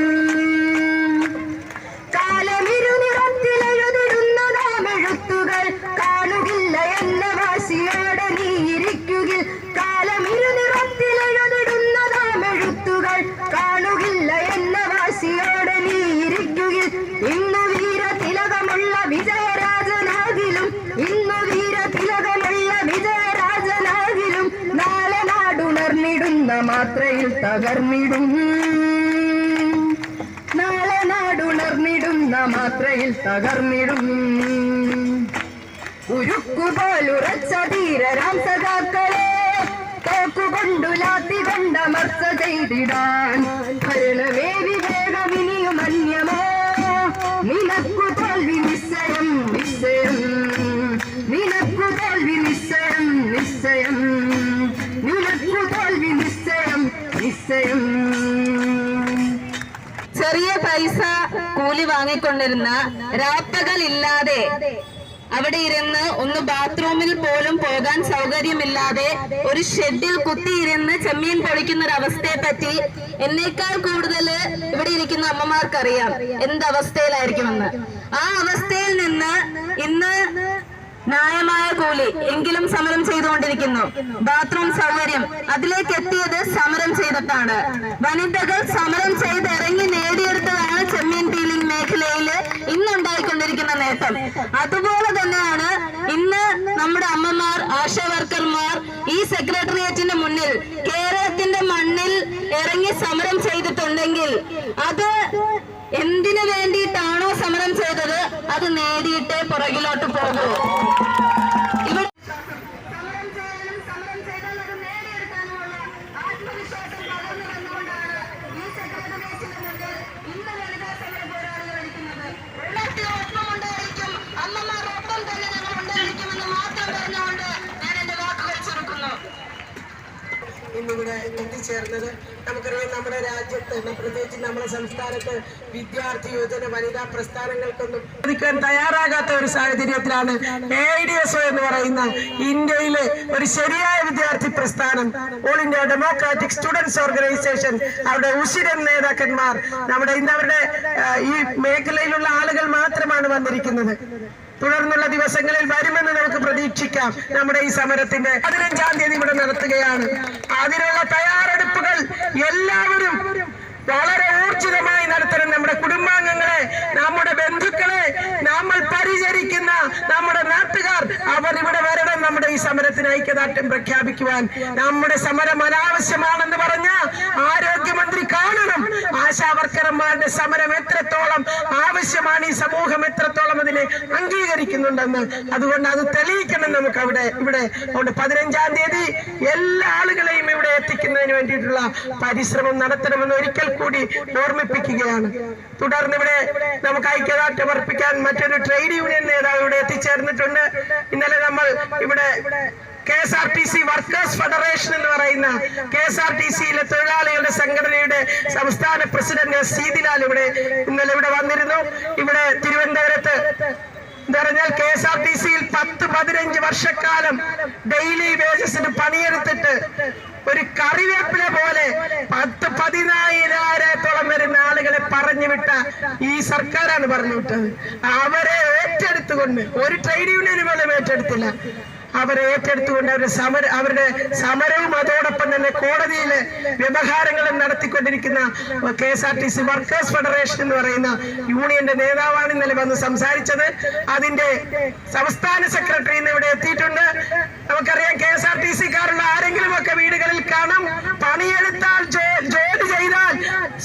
കാലമിരുനിറത്തിലെഴുതിടുന്നതാമെഴുത്തുകൾ കാണുകില്ല എന്ന വാശിയോടെ നീ ഇരിക്കുകിൽ. കാലമിരുനിറത്തിലെഴുതിടുന്നതാമെഴുത്തുകൾ കാണുകില്ല എന്ന വാശിയോടെ നീ ഇരിക്കുകിൽ. ഇന്നു വീര തിലകമുള്ള വിജയരാജനാകിലും, ഇന്നു വീര തിലകമുള്ള വിജയരാജനാകിലും. നാളെ നാടുണർന്നിടുന്ന മാത്രയിൽ തകർന്നിടും, നാളെ നാടുണർന്നിടുന്ന മാത്രയിൽ തകർന്നിടും. ഉരുക്കുപോലുറച്ച ധീരരാം സഖാക്കളെ വാക്കുകൊണ്ടു ലാത്തി കൊണ്ടമർച്ച ചെയ്തിടാൻ ഭരണമേ വിവേകമിനിയും അന്യമോ നിനക്കു തോൽവി നിശ്ചയം നിശ്ചയം നിനക്കു തോൽവി നിശ്ചയം നിശ്ചയം നിനക്കു തോൽവി നിശ്ചയം നിശ്ചയം. ചെറിയ പൈസ കൂലി വാങ്ങിക്കൊണ്ടിരുന്ന രാപ്പകലില്ലാതെ അവിടെ ഇരുന്ന് ഒന്ന് ബാത്റൂമിൽ പോലും പോകാൻ സൗകര്യമില്ലാതെ ഒരു ഷെഡിൽ കുത്തിയിരുന്ന് ചെമ്മീൻ പൊളിക്കുന്ന ഒരു അവസ്ഥയെ പറ്റി എന്നേക്കാൾ കൂടുതൽ ഇവിടെ ഇരിക്കുന്ന അമ്മമാർക്കറിയാം എന്തവസ്ഥയിലായിരിക്കുമെന്ന്. ആ അവസ്ഥയിൽ നിന്ന് ഇന്ന് ന്യായമായ കൂലി എങ്കിലും സമരം ചെയ്തുകൊണ്ടിരിക്കുന്നു. ബാത്റൂം സൗകര്യം അതിലേക്ക് എത്തിയത് സമരം ചെയ്തിട്ടാണ്. വനിതകൾ സമരം ചെയ്ത് ഇറങ്ങി നേടിയെടുത്തതാണ് ചെമ്മീൻ പീലിംഗ് മേഖലയിൽ ഇന്നുണ്ടായിക്കൊണ്ടിരിക്കുന്ന നേട്ടം. അതുപോലെ തന്നെയാണ് ഇന്ന് നമ്മുടെ അമ്മമാർ, ആശാ വർക്കർമാർ ഈ സെക്രട്ടേറിയറ്റിന്റെ മുന്നിൽ കേരളത്തിന്റെ മണ്ണിൽ ഇറങ്ങി സമരം ചെയ്തിട്ടുണ്ടെങ്കിൽ അത് എന്തിനു വേണ്ടിയിട്ടാണോ സമരം ചെയ്തത് അത് നേടിയിട്ടേ പുറകിലോട്ട് പോകൂ. ഇവിടെ സമരം ചെയ്യാനും സമരം ചെയ്താൽ അത് നേടിയെടുക്കാനുമുള്ള ആത്മവിശ്വാസം പകർന്നു വന്നുകൊണ്ടാണ് ഈ സെക്രട്ടേറിയറ്റിന് മുന്നിൽ ഇന്ന് വനിതാ സമര പോരാളികൾ ഇരിക്കുന്നത്. ഒപ്പം ഉണ്ടായിരിക്കും, അമ്മമാരൊപ്പം തന്നെ ഞങ്ങൾ ഉണ്ടായിരിക്കുമെന്ന് മാത്രം പറഞ്ഞുകൊണ്ട് ഞാൻ എന്റെ വാക്കുകൾ ചുരുക്കുന്നു. ഇന്നിവിടെ എത്തിച്ചേർന്നത് നമുക്കറിയാം, നമ്മുടെ രാജ്യത്ത് പ്രത്യേകിച്ച് നമ്മുടെ സംസ്ഥാനത്ത് വിദ്യാർത്ഥി യുവജന വനിതാ പ്രസ്ഥാനങ്ങൾക്കൊന്നും പ്രതിക്കാൻ തയ്യാറാകാത്ത ഒരു സാഹചര്യത്തിലാണ് AIDSO എന്ന് പറയുന്ന ഇന്ത്യയിലെ ഒരു ശരിയായ വിദ്യാർത്ഥി പ്രസ്ഥാനം, all India democratic students organisation, അവരുടെ ഉശിരൻ നേതാക്കന്മാർ, നമ്മുടെ ഇന്ന് അവരുടെ ഈ മേഖലയിലുള്ള ആളുകൾ മാത്രമാണ് വന്നിരിക്കുന്നത്. തുടർന്നുള്ള ദിവസങ്ങളിൽ വരുമെന്ന് നമുക്ക് പ്രതീക്ഷിക്കാം. നമ്മുടെ ഈ സമരത്തിന്റെ 15-ാം തീയതി ഇവിടെ നടത്തുകയാണ്. അതിനുള്ള തയ്യാറെടുപ്പുകൾ എല്ലാവരും വളരെ ഊർജിതമായി നടത്തണം. നമ്മുടെ കുടുംബാംഗങ്ങളെ, നമ്മുടെ ബന്ധുക്കളെ, നമ്മൾ പരിചരിക്കുന്ന നമ്മുടെ നാട്ടുകാർ അവർ ഇവിടെ വരണം. നമ്മുടെ ഈ സമരത്തിന് ഐക്യദാർഢ്യം പ്രഖ്യാപിക്കുവാൻ. നമ്മുടെ സമരം അനാവശ്യമാണെന്ന് പറഞ്ഞ ആരോഗ്യമന്ത്രി കാണണം ആശാ വർക്കർമാരുടെ സമരം എത്രത്തോളം ആവശ്യമാണ്, ഈ സമൂഹം എത്രത്തോളം അതിനെ അംഗീകരിക്കുന്നുണ്ടെന്ന്. അതുകൊണ്ട് അത് തെളിയിക്കണം നമുക്ക് ഇവിടെ. അതുകൊണ്ട് 15-ാം തീയതി എല്ലാ ആളുകളെയും ഇവിടെ എത്തിക്കുന്നതിന് വേണ്ടിയിട്ടുള്ള പരിശ്രമം നടത്തണമെന്ന് ഒരിക്കൽ കൂടി ഓർമ്മിപ്പിക്കുകയാണ്. തുടർന്ന് ഇവിടെ നമുക്ക് ഐക്യദാർഢ്യം അർപ്പിക്കാൻ മറ്റൊരു ട്രേഡ് യൂണിയൻ നേതാവ് ഇവിടെ എത്തിച്ചേർന്നിട്ടുണ്ട്. ഇന്നലെ നമ്മൾ ഇവിടെ KSRTC വർക്കേഴ്സ് ഫെഡറേഷൻ എന്ന് പറയുന്ന KSRTCയിലെ തൊഴിലാളികളുടെ സംഘടനയുടെ സംസ്ഥാന പ്രസിഡന്റ് സീതിലാൽ ഇന്നലെ ഇവിടെ വന്നിരുന്നു. ഇവിടെ തിരുവനന്തപുരത്ത് പറഞ്ഞാൽ KSRTCയിൽ 10-15 വർഷക്കാലം ഡെയിലി വേജസിന് പണിയെടുത്തിട്ട് ഒരു കറിവേപ്പില പോലെ 10-14,000 വരുന്ന ആളുകളെ പറഞ്ഞു വിട്ട ഈ സർക്കാരാണ് പറഞ്ഞു വിട്ടത്. അവരെ ഏറ്റെടുത്തുകൊണ്ട് ഒരു ട്രേഡ് യൂണിയന് പോലും ഏറ്റെടുത്തില്ല. അവരെ ഏറ്റെടുത്തുകൊണ്ട് അവരുടെ സമരവും അതോടൊപ്പം തന്നെ കോടതിയിലെ വ്യവഹാരങ്ങളും നടത്തിക്കൊണ്ടിരിക്കുന്ന KSRTC വർക്കേഴ്സ് ഫെഡറേഷൻ എന്ന് പറയുന്ന യൂണിയന്റെ നേതാവാണ് ഇന്നലെ വന്ന് സംസാരിച്ചത്. അതിന്റെ സംസ്ഥാന സെക്രട്ടറി ഇന്ന് ഇവിടെ എത്തിയിട്ടുണ്ട്. നമുക്കറിയാം, KSRTCക്കാരുള്ള ആരെങ്കിലും ഒക്കെ വീടുകളിൽ കാണും. പണിയെടുത്താൽ, ജോലി ചെയ്താൽ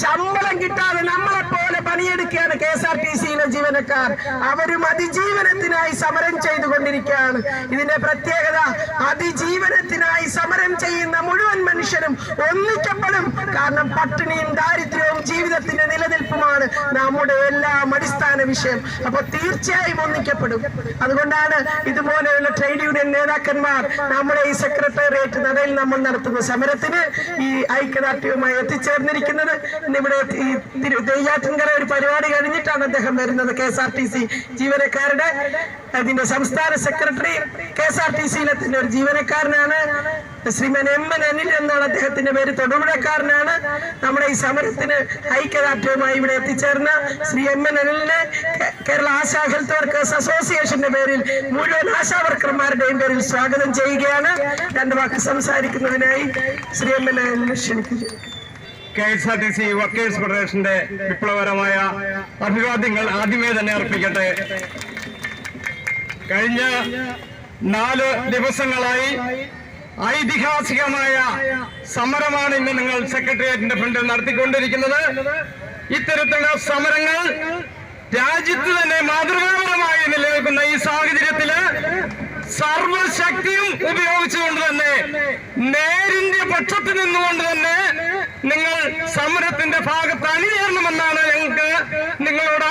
ശമ്പളം കിട്ടാതെ നമ്മളെ പോലെ പണിയെടുക്കുകയാണ് KSRTCയിലെ ജീവനക്കാർ. അവരും അതിജീവനത്തിനായി സമരം ചെയ്തുകൊണ്ടിരിക്കുകയാണ്. ഇതിന്റെ പ്രത്യേകത, അതിജീവനത്തിനായി സമരം ചെയ്യുന്ന മുഴുവൻ മനുഷ്യരും ഒന്നിക്കപ്പെടും. കാരണം പട്ടിണിയും ദാരിദ്ര്യവും ജീവിതത്തിന്റെ നിലനിൽപ്പുമാണ് നമ്മുടെ എല്ലാം അടിസ്ഥാന വിഷയം. അപ്പൊ തീർച്ചയായും ഒന്നിക്കപ്പെടും. അതുകൊണ്ടാണ് ഇതുപോലെയുള്ള ട്രേഡ് യൂണിയൻ നേതാക്കന്മാർ നമ്മുടെ ഈ സെക്രട്ടേറിയറ്റ് നടയിൽ നമ്മൾ നടത്തുന്ന സമരത്തിന് ഈ ഐക്യദാർഢ്യവുമായി എത്തിച്ചേർന്നിരിക്കുന്നത്. ഇന്നിവിടെ ഈ നെയ്യാറ്റിൻകര ഒരു പരിപാടി കഴിഞ്ഞിട്ടാണ് അദ്ദേഹം വരുന്നത്. KSRTC ജീവനക്കാരുടെ അതിന്റെ സംസ്ഥാന സെക്രട്ടറി KSRTCയിലെ ഒരു ജീവനക്കാരനാണ്. ശ്രീമാൻ MN അനിൽ എന്നാണ് അദ്ദേഹത്തിന്റെ പേര്. തൊടുപുഴക്കാരനാണ്. നമ്മുടെ ഈ സമരത്തിന് ഐക്യദാർഢ്യവുമായി ഇവിടെ എത്തിച്ചേർന്ന ശ്രീ MN അനിലിനെ കേരള ആശാ ഹെൽത്ത് വർക്കേഴ്സ് അസോസിയേഷന്റെ പേരിൽ, മുഴുവൻ ആശാ വർക്കർമാരുടെയും പേരിൽ സ്വാഗതം ചെയ്യുകയാണ്. 2 വാക്ക് സംസാരിക്കുന്നതിനായി ശ്രീ MN അനിലിനെ ക്ഷണിക്കുന്നു. KSRTC വർക്കേഴ്സ് ഫെഡറേഷന്റെ വിപ്ലവകരമായ അഭിവാദ്യങ്ങൾ ആദ്യമേ തന്നെ അർപ്പിക്കട്ടെ. കഴിഞ്ഞ 4 ദിവസങ്ങളായി ഐതിഹാസികമായ സമരമാണ് ഇന്ന് നിങ്ങൾ സെക്രട്ടേറിയറ്റിന്റെ ഫ്രണ്ടിൽ നടത്തിക്കൊണ്ടിരിക്കുന്നത്. ഇത്തരത്തിലുള്ള സമരങ്ങൾ രാജ്യത്ത് തന്നെ മാതൃകാപരമായി നിലനിൽക്കുന്ന ഈ സാഹചര്യത്തില് സർവശക്തിയും ഉപയോഗിച്ചുകൊണ്ട് തന്നെ നേരിന്റെ പക്ഷത്ത് നിന്നുകൊണ്ട് തന്നെ നിങ്ങൾ സമരത്തിന്റെ ഭാഗത്ത് അണിചേരണമെന്നാണ് ഞങ്ങൾക്ക് നിങ്ങളോട്